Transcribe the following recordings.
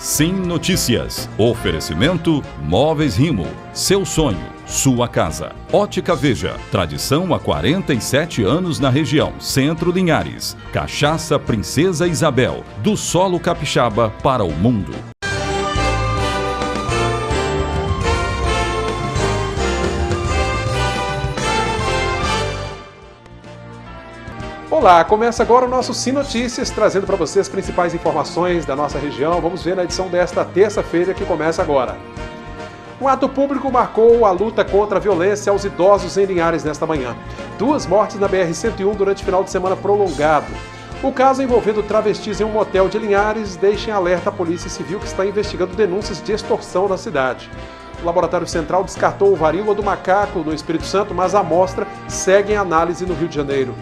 Sim Notícias. Oferecimento Móveis Rimo. Seu sonho, sua casa. Ótica Veja. Tradição há 47 anos na região. Centro Linhares. Cachaça Princesa Isabel. Do solo capixaba para o mundo. Olá, começa agora o nosso Sim Notícias, trazendo para você as principais informações da nossa região. Vamos ver na edição desta terça-feira que começa agora. Um ato público marcou a luta contra a violência aos idosos em Linhares nesta manhã. 2 mortes na BR-101 durante o final de semana prolongado. O caso envolvendo travestis em um motel de Linhares deixa em alerta a Polícia Civil, que está investigando denúncias de extorsão na cidade. O Laboratório Central descartou varíola do macaco no Espírito Santo, mas a amostra segue em análise no Rio de Janeiro.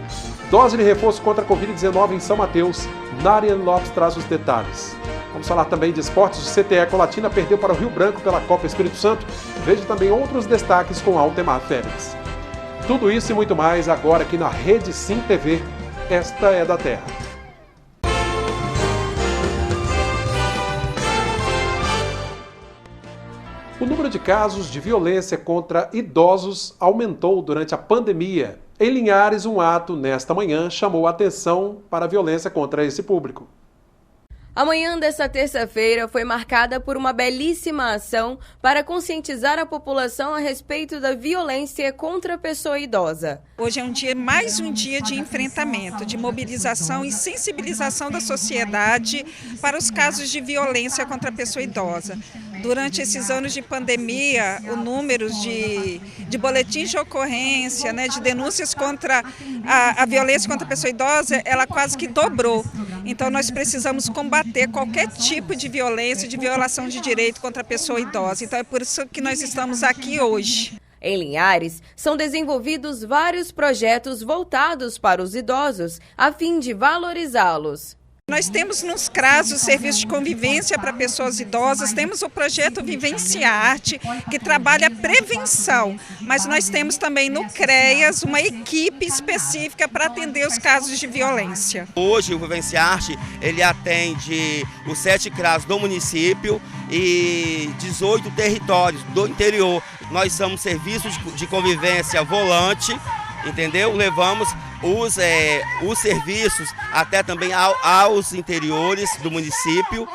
Dose de reforço contra a Covid-19 em São Mateus. Narian Lopes traz os detalhes. Vamos falar também de esportes. O CTE Colatina perdeu para o Rio Branco pela Copa Espírito Santo. Veja também outros destaques com Altemar Félix. Tudo isso e muito mais agora aqui na Rede Sim TV. Esta é da Terra. O número de casos de violência contra idosos aumentou durante a pandemia. Em Linhares, um ato nesta manhã chamou a atenção para a violência contra esse público. A manhã desta terça-feira foi marcada por uma belíssima ação para conscientizar a população a respeito da violência contra a pessoa idosa. Hoje é mais um dia de enfrentamento, de mobilização e sensibilização da sociedade para os casos de violência contra a pessoa idosa. Durante esses anos de pandemia, o número de boletins de ocorrência, de denúncias contra a violência contra a pessoa idosa, ela quase que dobrou. Então nós precisamos combater qualquer tipo de violência, de violação de direito contra a pessoa idosa. Então é por isso que nós estamos aqui hoje. Em Linhares, são desenvolvidos vários projetos voltados para os idosos, a fim de valorizá-los. Nós temos nos CRAS o serviço de convivência para pessoas idosas, temos o projeto Vivência Arte, que trabalha a prevenção, mas nós temos também no CREAS uma equipe específica para atender os casos de violência. Hoje o Vivência Arte, ele atende os 7 CRAS do município e 18 territórios do interior. Nós somos serviços de convivência volante, entendeu? Levamos os serviços até também aos interiores do município,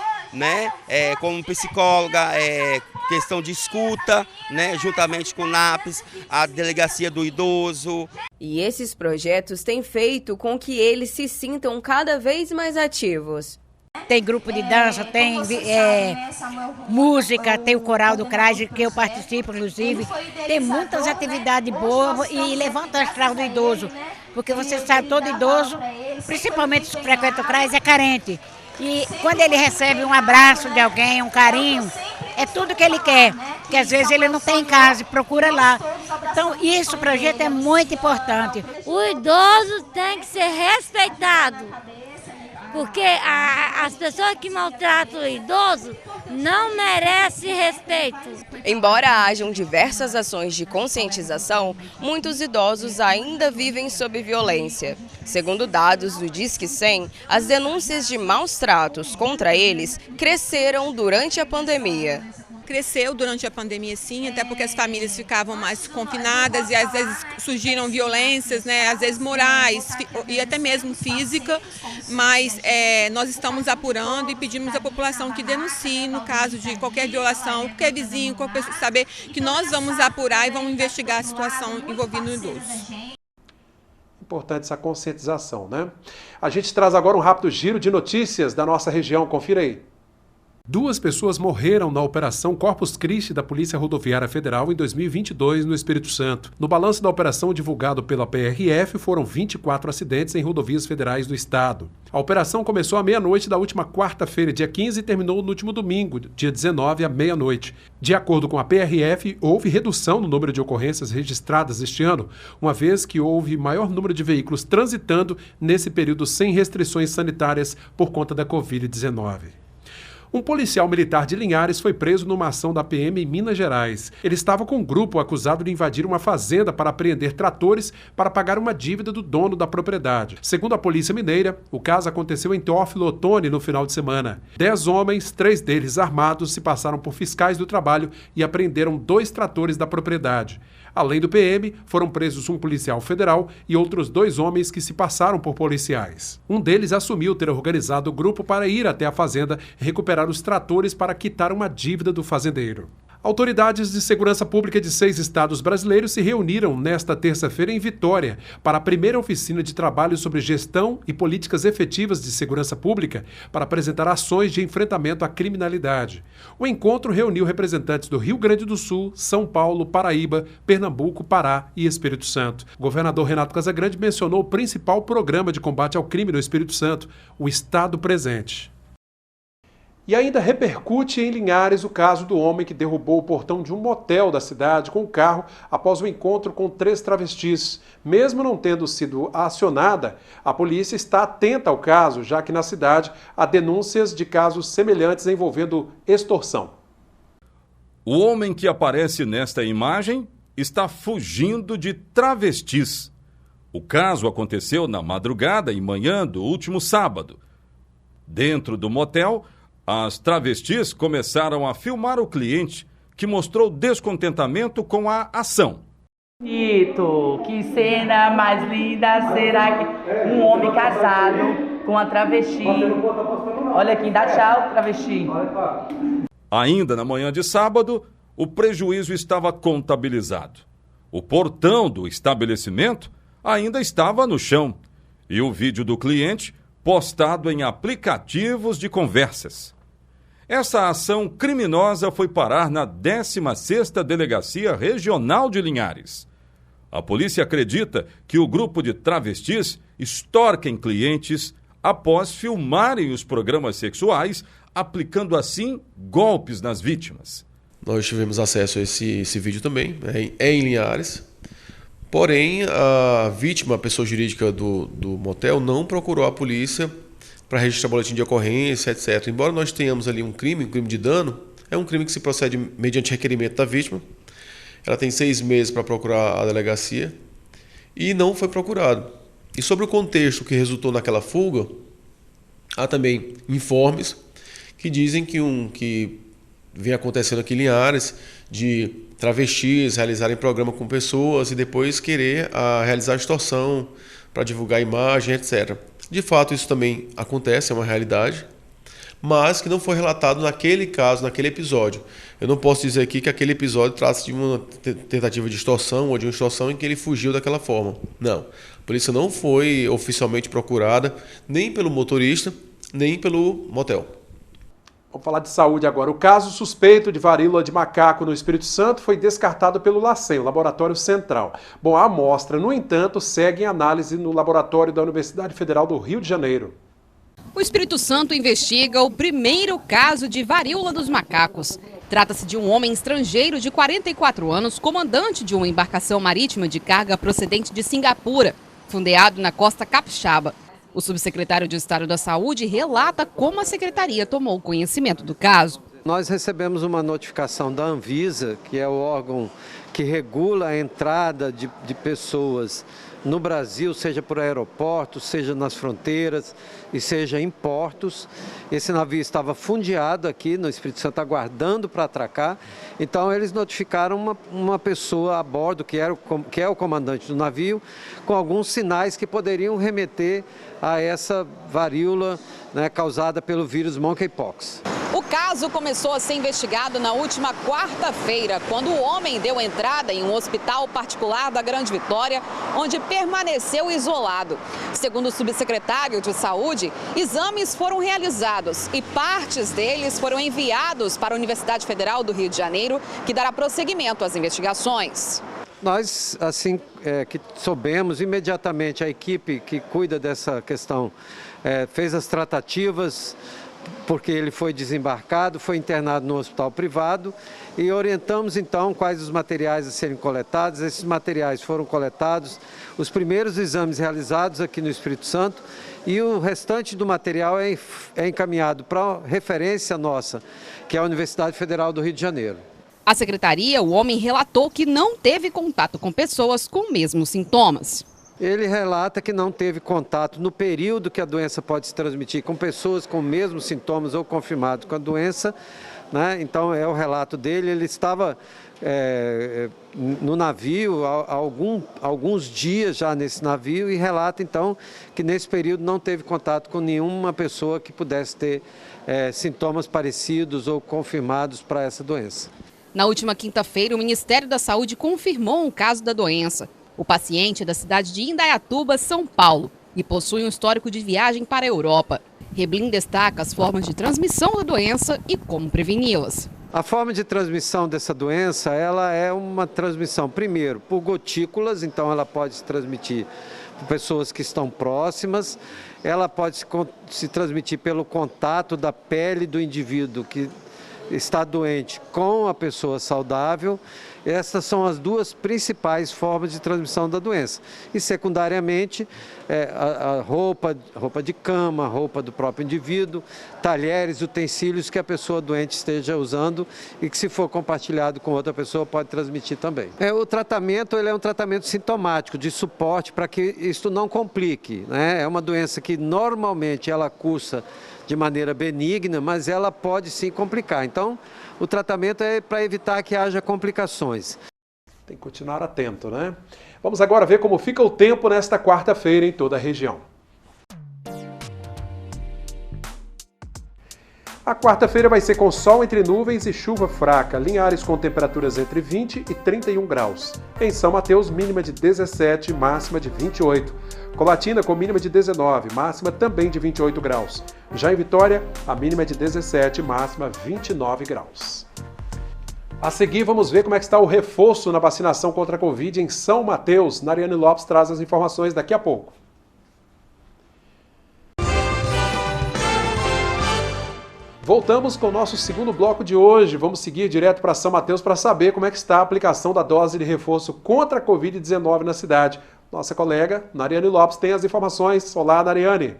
como psicóloga, questão de escuta, juntamente com o NAPS, a Delegacia do Idoso. E esses projetos têm feito com que eles se sintam cada vez mais ativos. Tem grupo de dança, tem música, tem o coral do CRAS, que eu participo, inclusive. Tem muitas atividades boas e levanta o astral do idoso. Porque você sabe, todo idoso, principalmente se frequenta o CRAS, é carente. E quando ele recebe um abraço de alguém, um carinho, é tudo que ele quer. Que às vezes ele não tem em casa e procura lá. Então, esse projeto é muito importante. O idoso tem que ser respeitado. Porque as pessoas que maltratam o idoso não merecem respeito. Embora hajam diversas ações de conscientização, muitos idosos ainda vivem sob violência. Segundo dados do Disque 100, as denúncias de maus tratos contra eles cresceram durante a pandemia. Cresceu durante a pandemia, sim, até porque as famílias ficavam mais confinadas e às vezes surgiram violências, às vezes morais e até mesmo física, mas nós estamos apurando e pedimos à população que denuncie no caso de qualquer violação, qualquer vizinho, qualquer pessoa, saber que nós vamos apurar e vamos investigar a situação envolvendo o idoso. Importante essa conscientização, A gente traz agora um rápido giro de notícias da nossa região, confira aí. 2 pessoas morreram na Operação Corpus Christi da Polícia Rodoviária Federal em 2022 no Espírito Santo. No balanço da operação divulgado pela PRF, foram 24 acidentes em rodovias federais do estado. A operação começou à meia-noite da última quarta-feira, dia 15, e terminou no último domingo, dia 19, à meia-noite. De acordo com a PRF, houve redução no número de ocorrências registradas este ano, uma vez que houve maior número de veículos transitando nesse período sem restrições sanitárias por conta da Covid-19. Um policial militar de Linhares foi preso numa ação da PM em Minas Gerais. Ele estava com um grupo acusado de invadir uma fazenda para apreender tratores para pagar uma dívida do dono da propriedade. Segundo a Polícia Mineira, o caso aconteceu em Teófilo Otoni no final de semana. 10 homens, 3 deles armados, se passaram por fiscais do trabalho e apreenderam 2 tratores da propriedade. Além do PM, foram presos um policial federal e outros 2 homens que se passaram por policiais. Um deles assumiu ter organizado o grupo para ir até a fazenda e recuperar os tratores para quitar uma dívida do fazendeiro. Autoridades de segurança pública de 6 estados brasileiros se reuniram nesta terça-feira em Vitória para a primeira oficina de trabalho sobre gestão e políticas efetivas de segurança pública para apresentar ações de enfrentamento à criminalidade. O encontro reuniu representantes do Rio Grande do Sul, São Paulo, Paraíba, Pernambuco, Pará e Espírito Santo. O governador Renato Casagrande mencionou o principal programa de combate ao crime no Espírito Santo, o Estado Presente. E ainda repercute em Linhares o caso do homem que derrubou o portão de um motel da cidade com o carro após o encontro com 3 travestis. Mesmo não tendo sido acionada, a polícia está atenta ao caso, já que na cidade há denúncias de casos semelhantes envolvendo extorsão. O homem que aparece nesta imagem está fugindo de travestis. O caso aconteceu na madrugada e manhã do último sábado. Dentro do motel, as travestis começaram a filmar o cliente, que mostrou descontentamento com a ação. Bonito, que cena mais linda, será que um homem casado com a travesti? Olha aqui, dá tchau, travesti. Ainda na manhã de sábado, o prejuízo estava contabilizado. O portão do estabelecimento ainda estava no chão e o vídeo do cliente postado em aplicativos de conversas. Essa ação criminosa foi parar na 16ª Delegacia Regional de Linhares. A polícia acredita que o grupo de travestis extorquem clientes após filmarem os programas sexuais, aplicando assim golpes nas vítimas. Nós tivemos acesso a esse vídeo também, em Linhares. Porém, a vítima, a pessoa jurídica do motel, não procurou a polícia para registrar boletim de ocorrência, etc. Embora nós tenhamos ali um crime de dano, é um crime que se procede mediante requerimento da vítima. Ela tem 6 meses para procurar a delegacia e não foi procurado. E sobre o contexto que resultou naquela fuga, há também informes que dizem que vem acontecendo aqui em Linhares de travestis realizarem programa com pessoas e depois querer realizar extorsão para divulgar imagem, etc. De fato, isso também acontece, é uma realidade, mas que não foi relatado naquele caso, naquele episódio. Eu não posso dizer aqui que aquele episódio trata-se de uma tentativa de extorsão ou de uma extorsão em que ele fugiu daquela forma. Não. A polícia não foi oficialmente procurada nem pelo motorista, nem pelo motel. Vamos falar de saúde agora. O caso suspeito de varíola de macaco no Espírito Santo foi descartado pelo LACEN, o Laboratório Central. Bom, a amostra, no entanto, segue em análise no laboratório da Universidade Federal do Rio de Janeiro. O Espírito Santo investiga o primeiro caso de varíola dos macacos. Trata-se de um homem estrangeiro de 44 anos, comandante de uma embarcação marítima de carga procedente de Singapura, fundeado na costa capixaba. O subsecretário de Estado da Saúde relata como a secretaria tomou conhecimento do caso. Nós recebemos uma notificação da Anvisa, que é o órgão que regula a entrada de pessoas no Brasil, seja por aeroportos, seja nas fronteiras e seja em portos. Esse navio estava fundeado aqui no Espírito Santo, aguardando para atracar. Então eles notificaram uma pessoa a bordo, que é o comandante do navio, com alguns sinais que poderiam remeter a essa varíola, né, causada pelo vírus monkeypox. O caso começou a ser investigado na última quarta-feira, quando o homem deu entrada em um hospital particular da Grande Vitória, onde permaneceu isolado. Segundo o subsecretário de Saúde, exames foram realizados e partes deles foram enviados para a Universidade Federal do Rio de Janeiro, que dará prosseguimento às investigações. Nós, assim que soubemos, imediatamente a equipe que cuida dessa questão fez as tratativas porque ele foi desembarcado, foi internado no hospital privado e orientamos então quais os materiais a serem coletados. Esses materiais foram coletados, os primeiros exames realizados aqui no Espírito Santo e o restante do material é encaminhado para referência nossa, que é a Universidade Federal do Rio de Janeiro. A secretaria, o homem relatou que não teve contato com pessoas com os mesmos sintomas. Ele relata que não teve contato no período que a doença pode se transmitir com pessoas com os mesmos sintomas ou confirmados com a doença, né? Então é o relato dele. Ele estava no navio há alguns dias já nesse navio e relata então que nesse período não teve contato com nenhuma pessoa que pudesse ter sintomas parecidos ou confirmados para essa doença. Na última quinta-feira, o Ministério da Saúde confirmou um caso da doença. O paciente é da cidade de Indaiatuba, São Paulo, e possui um histórico de viagem para a Europa. Reblin destaca as formas de transmissão da doença e como preveni-las. A forma de transmissão dessa doença, ela é uma transmissão, primeiro, por gotículas, então ela pode se transmitir por pessoas que estão próximas, ela pode se transmitir pelo contato da pele do indivíduo que está doente com a pessoa saudável. Essas são as duas principais formas de transmissão da doença. E, secundariamente, a roupa de cama, roupa do próprio indivíduo, talheres, utensílios que a pessoa doente esteja usando e que, se for compartilhado com outra pessoa, pode transmitir também. O tratamento ele é um tratamento sintomático, de suporte para que isto não complique, né? É uma doença que, normalmente, ela cursa de maneira benigna, mas ela pode sim complicar. Então, o tratamento é para evitar que haja complicações. Tem que continuar atento, né? Vamos agora ver como fica o tempo nesta quarta-feira em toda a região. A quarta-feira vai ser com sol entre nuvens e chuva fraca. Linhares com temperaturas entre 20 e 31 graus. Em São Mateus, mínima de 17, máxima de 28. Colatina com mínima de 19, máxima também de 28 graus. Já em Vitória, a mínima é de 17, máxima 29 graus. A seguir, vamos ver como é que está o reforço na vacinação contra a Covid em São Mateus. Nariane Lopes traz as informações daqui a pouco. Voltamos com o nosso segundo bloco de hoje. Vamos seguir direto para São Mateus para saber como é que está a aplicação da dose de reforço contra a Covid-19 na cidade. Nossa colega Nariane Lopes tem as informações. Olá, Nariane.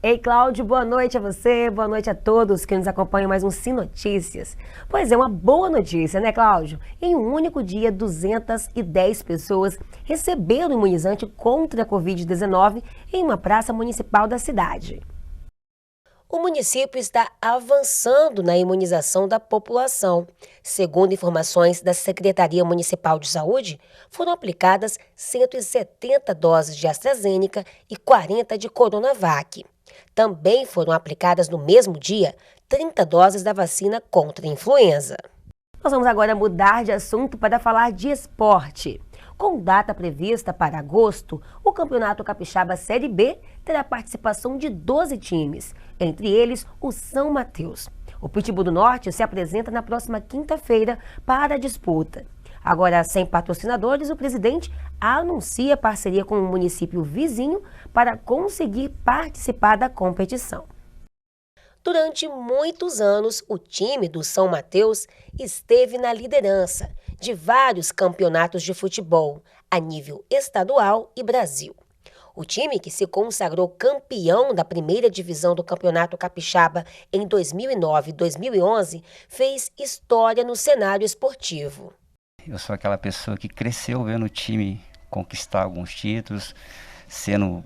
Ei, Cláudio, boa noite a você, boa noite a todos que nos acompanham mais um Sim Notícias. Pois é, uma boa notícia, né, Cláudio? Em um único dia, 210 pessoas receberam o imunizante contra a Covid-19 em uma praça municipal da cidade. O município está avançando na imunização da população. Segundo informações da Secretaria Municipal de Saúde, foram aplicadas 170 doses de AstraZeneca e 40 de Coronavac. Também foram aplicadas no mesmo dia 30 doses da vacina contra a influenza. Nós vamos agora mudar de assunto para falar de esporte. Com data prevista para agosto, o Campeonato Capixaba Série B terá participação de 12 times, entre eles o São Mateus. O Pitbull do Norte se apresenta na próxima quinta-feira para a disputa. Agora, sem patrocinadores, o presidente anuncia parceria com o município vizinho para conseguir participar da competição. Durante muitos anos, o time do São Mateus esteve na liderança de vários campeonatos de futebol a nível estadual e Brasil. O time, que se consagrou campeão da primeira divisão do Campeonato Capixaba em 2009 e 2011, fez história no cenário esportivo. Eu sou aquela pessoa que cresceu vendo o time conquistar alguns títulos, sendo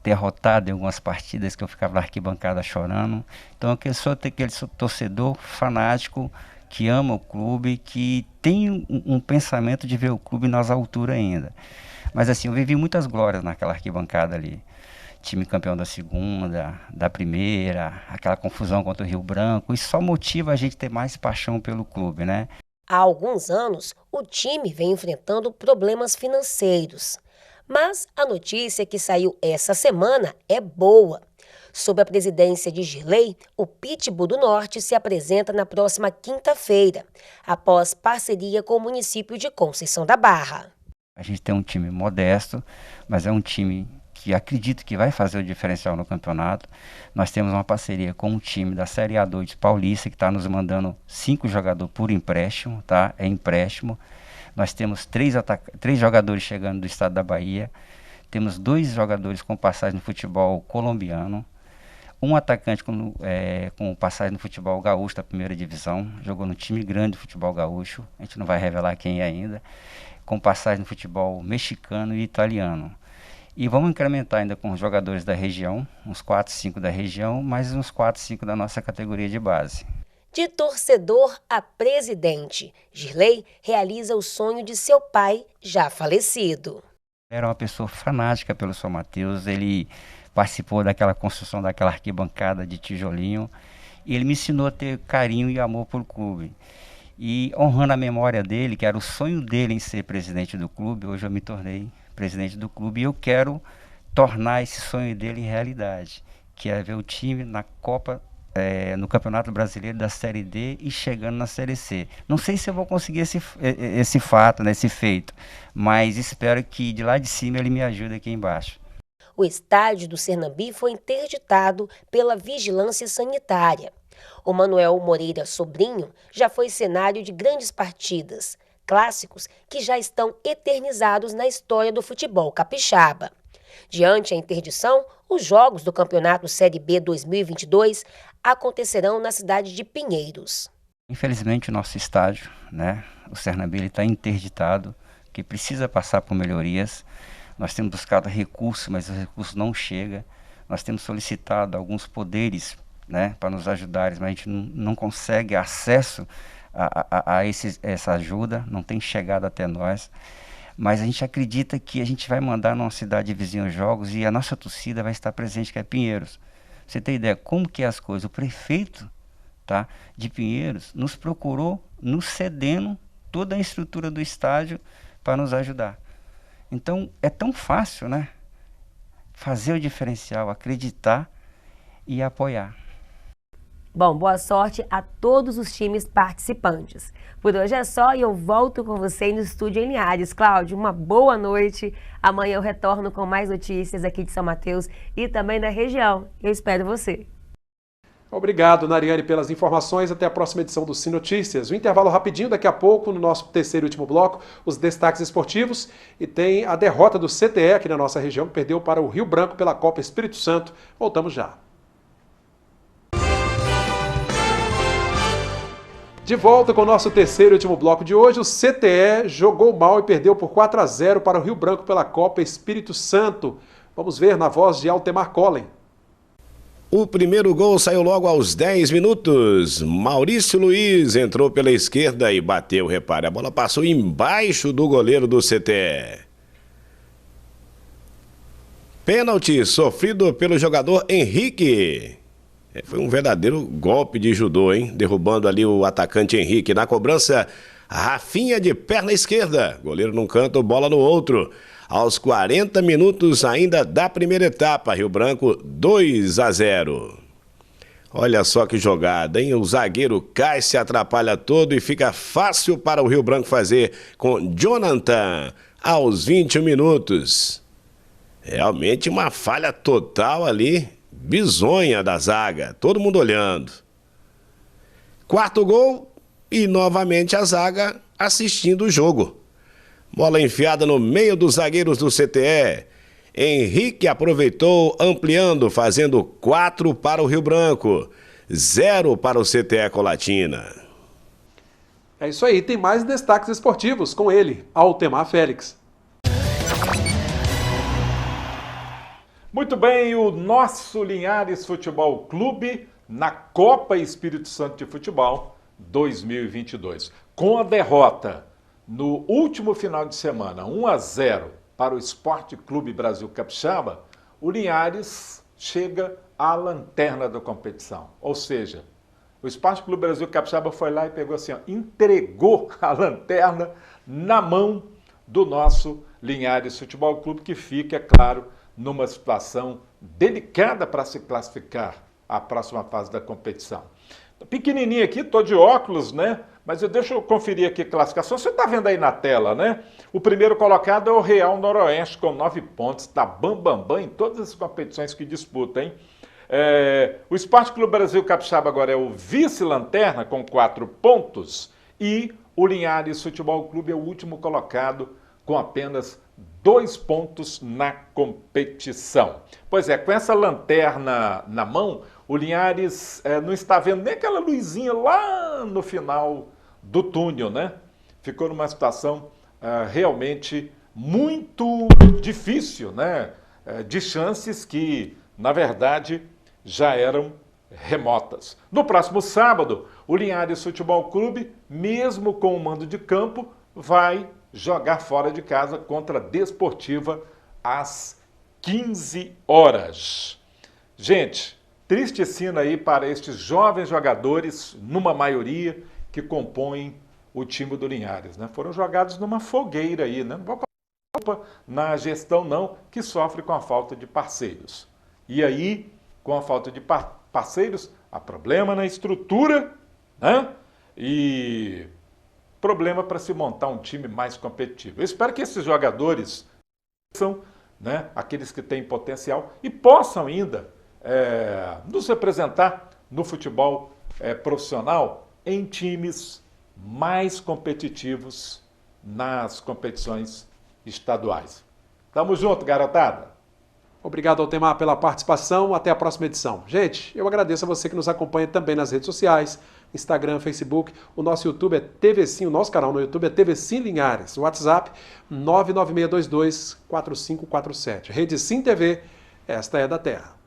derrotado em algumas partidas que eu ficava na arquibancada chorando. Então eu sou aquele torcedor fanático que ama o clube, que tem um pensamento de ver o clube nas alturas ainda. Mas assim, eu vivi muitas glórias naquela arquibancada ali. Time campeão da segunda, da primeira, aquela confusão contra o Rio Branco. Isso só motiva a gente a ter mais paixão pelo clube, né? Há alguns anos, o time vem enfrentando problemas financeiros. Mas a notícia que saiu essa semana é boa. Sob a presidência de Girley, o Pitbull do Norte se apresenta na próxima quinta-feira, após parceria com o município de Conceição da Barra. A gente tem um time modesto, mas é um time que acredito que vai fazer o diferencial no campeonato. Nós temos uma parceria com um time da Série A2 de Paulista, que está nos mandando 5 jogadores por empréstimo, tá? É empréstimo. Nós temos 3 jogadores chegando do estado da Bahia. Temos 2 jogadores com passagem no futebol colombiano. Um atacante com passagem no futebol gaúcho da primeira divisão. Jogou no time grande do futebol gaúcho. A gente não vai revelar quem é ainda. Com passagem no futebol mexicano e italiano. E vamos incrementar ainda com os jogadores da região. Uns 4, 5 da região, mais uns 4, 5 da nossa categoria de base. De torcedor a presidente, Girley realiza o sonho de seu pai, já falecido. Era uma pessoa fanática pelo São Mateus, ele participou daquela construção daquela arquibancada de tijolinho, e ele me ensinou a ter carinho e amor por clube. E honrando a memória dele, que era o sonho dele em ser presidente do clube, hoje eu me tornei presidente do clube, e eu quero tornar esse sonho dele em realidade, que é ver o time na Copa, no Campeonato Brasileiro da Série D e chegando na Série C. Não sei se eu vou conseguir esse fato, né, esse feito, mas espero que de lá de cima ele me ajude aqui embaixo. O estádio do Sernambi foi interditado pela Vigilância Sanitária. O Manuel Moreira Sobrinho já foi cenário de grandes partidas, clássicos que já estão eternizados na história do futebol capixaba. Diante a interdição, os jogos do Campeonato Série B 2022 acontecerão na cidade de Pinheiros. Infelizmente o nosso estádio, né, o Sernambi, está interditado, que precisa passar por melhorias. Nós temos buscado recursos, mas o recurso não chega. Nós temos solicitado alguns poderes, né, para nos ajudarem, mas a gente não consegue acesso a essa ajuda, não tem chegado até nós. Mas a gente acredita que a gente vai mandar numa cidade vizinha os jogos e a nossa torcida vai estar presente, que é Pinheiros. Você tem ideia como que é as coisas? O prefeito, tá, de Pinheiros nos procurou, nos cedendo toda a estrutura do estádio para nos ajudar. Então é tão fácil, né? Fazer o diferencial, acreditar e apoiar. Bom, boa sorte a todos os times participantes. Por hoje é só e eu volto com você no estúdio em Linhares. Cláudio, uma boa noite. Amanhã eu retorno com mais notícias aqui de São Mateus e também da região. Eu espero você. Obrigado, Nariane, pelas informações. Até a próxima edição do Sim Notícias. Um intervalo rapidinho, daqui a pouco, no nosso terceiro e último bloco, os destaques esportivos. E tem a derrota do CTE aqui na nossa região, que perdeu para o Rio Branco pela Copa Espírito Santo. Voltamos já. De volta com o nosso terceiro e último bloco de hoje, o CTE jogou mal e perdeu por 4-0 para o Rio Branco pela Copa Espírito Santo. Vamos ver na voz de Altemar Collen. O primeiro gol saiu logo aos 10 minutos. Maurício Luiz entrou pela esquerda e bateu, repare, a bola passou embaixo do goleiro do CTE. Pênalti sofrido pelo jogador Henrique. Foi um verdadeiro golpe de judô, hein? Derrubando ali o atacante Henrique. Na cobrança, Rafinha de perna esquerda. Goleiro num canto, bola no outro. Aos 40 minutos ainda da primeira etapa, Rio Branco 2-0. Olha só que jogada, hein? O zagueiro cai, se atrapalha todo e fica fácil para o Rio Branco fazer com Jonathan aos 21 minutos. Realmente uma falha total ali. Bizonha da zaga, todo mundo olhando. Quarto gol e novamente a zaga assistindo o jogo. Bola enfiada no meio dos zagueiros do CTE. Henrique aproveitou, ampliando, fazendo 4 para o Rio Branco, 0 para o CTE Colatina. É isso aí, tem mais destaques esportivos com ele, Altemar Félix. Muito bem, o nosso Linhares Futebol Clube na Copa Espírito Santo de Futebol 2022. Com a derrota no último final de semana, 1-0 para o Esporte Clube Brasil Capixaba, o Linhares chega à lanterna da competição. Ou seja, o Esporte Clube Brasil Capixaba foi lá e pegou assim, ó, entregou a lanterna na mão do nosso Linhares Futebol Clube, que fica, é claro, numa situação delicada para se classificar à próxima fase da competição. Pequenininho aqui, tô de óculos, né? Mas deixa eu conferir aqui a classificação. Você está vendo aí na tela, né? O primeiro colocado é o Real Noroeste, com 9 pontos. Está bam em todas as competições que disputa, hein? O Esporte Clube Brasil Capixaba agora é o vice-lanterna, com 4 pontos. E o Linhares Futebol Clube é o último colocado, com apenas 2 pontos na competição. Pois é, com essa lanterna na mão, o Linhares não está vendo nem aquela luzinha lá no final do túnel, né? Ficou numa situação realmente muito difícil, né? De chances que, na verdade, já eram remotas. No próximo sábado, o Linhares Futebol Clube, mesmo com o mando de campo, vai jogar fora de casa contra a Desportiva às 15 horas. Gente, triste sino aí para estes jovens jogadores, numa maioria, que compõem o time do Linhares, né? Foram jogados numa fogueira aí, né? Não vou colocar culpa na gestão, não, que sofre com a falta de parceiros. E aí, com a falta de parceiros, há problema na estrutura, né? E problema para se montar um time mais competitivo. Eu espero que esses jogadores são, né, aqueles que têm potencial e possam ainda nos representar no futebol profissional em times mais competitivos nas competições estaduais. Tamo junto, garotada! Obrigado, Altemar, pela participação. Até a próxima edição. Gente, eu agradeço a você que nos acompanha também nas redes sociais, Instagram, Facebook. O nosso YouTube é TV Sim, o nosso canal no YouTube é TV Sim Linhares. O WhatsApp 996224547. Rede Sim TV, esta é da Terra.